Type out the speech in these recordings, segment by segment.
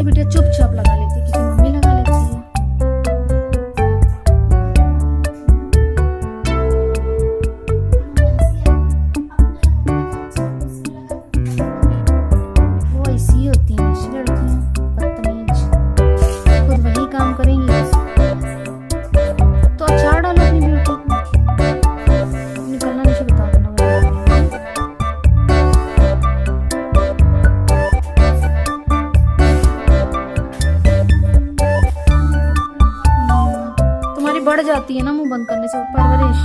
बिटिया चुपचाप लगा लेती क्योंकि मम्मी लगा लेती है। वो ऐसी होती हैं लड़कियां, बदतमीज, खुद वही काम करेंगी। तो अचार डालो अपनी बेटी को, निकलना नहीं बता देना। तुम्हारी बढ़ जाती है ना मुंह बंद करने से परवरिश।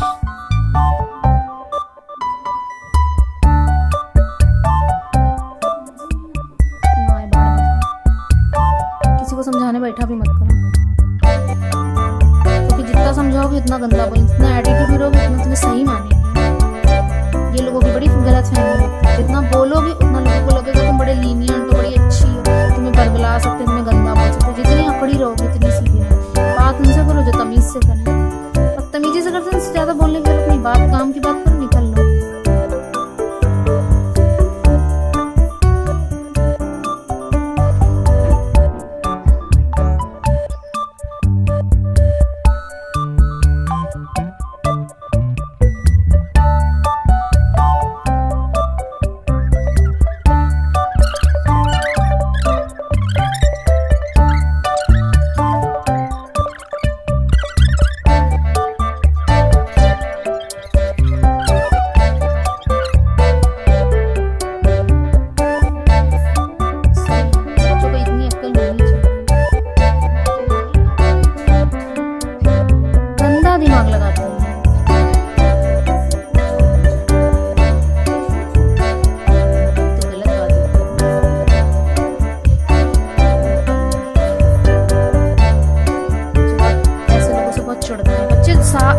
किसी को समझाने बैठा भी मत करो, क्योंकि जितना समझाओगे उतना गंदा बोलेंगे, जितना एटीट्यूड में रहोगे उतना तुम्हें सही मानेंगे। ये लोगों की बड़ी गलत फहमी होती है, जितना बोलोगे उतना लोगों को लगेगा तुम बड़े लीनियंट हो, बड़ी अच्छी हो, तुम्हें बरगला सकते, तुम्हें गंदा बोल सकते। जितनी अकड़ी रहोगे उतनी सीधी रहोगे। बात उनसे करो जो तमीज से करें, बदतमीजी से करते हैं उससे ज्यादा बोलने की अपनी बात, काम की बात करो, निकल लो।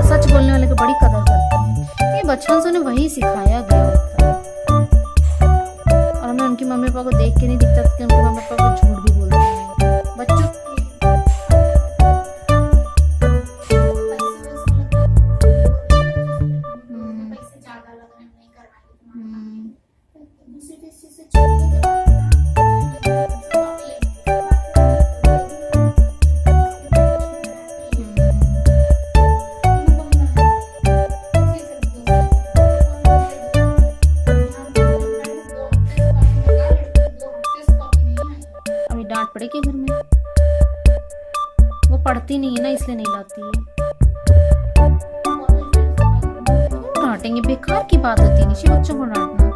सच बोलने वाले को बड़ी कदर करते हैं। ये बचपन से उन्हें वही सिखाया गया होता है, और हमें उनकी मम्मी पापा को देख के नहीं दिखता कि उनके मम्मी पापा को झूठ भी बोलते हैं। बच्चों डांट पड़ेगी घर में, वो पढ़ती नहीं है ना इसलिए नहीं लाती है। डांटेंगे, बेकार की बात होती है निशी बच्चों को डांटना,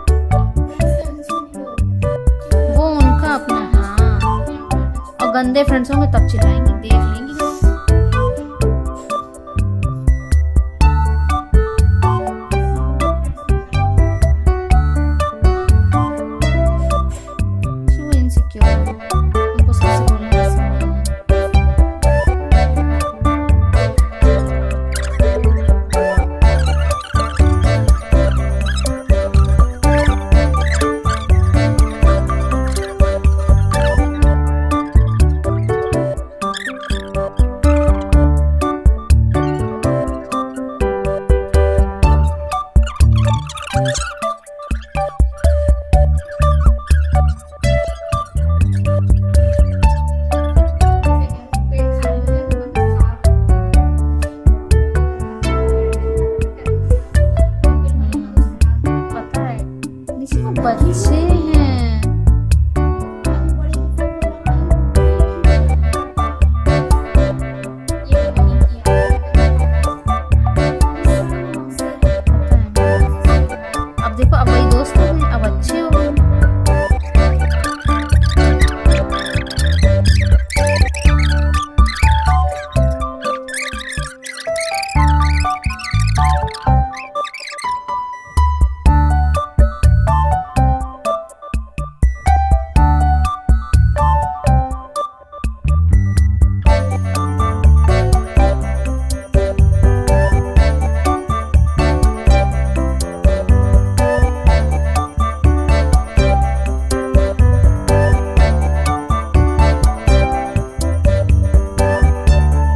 वो उनका अपना। हाँ, और गंदे फ्रेंड्स होंगे तब चिल्लाएंगे, देख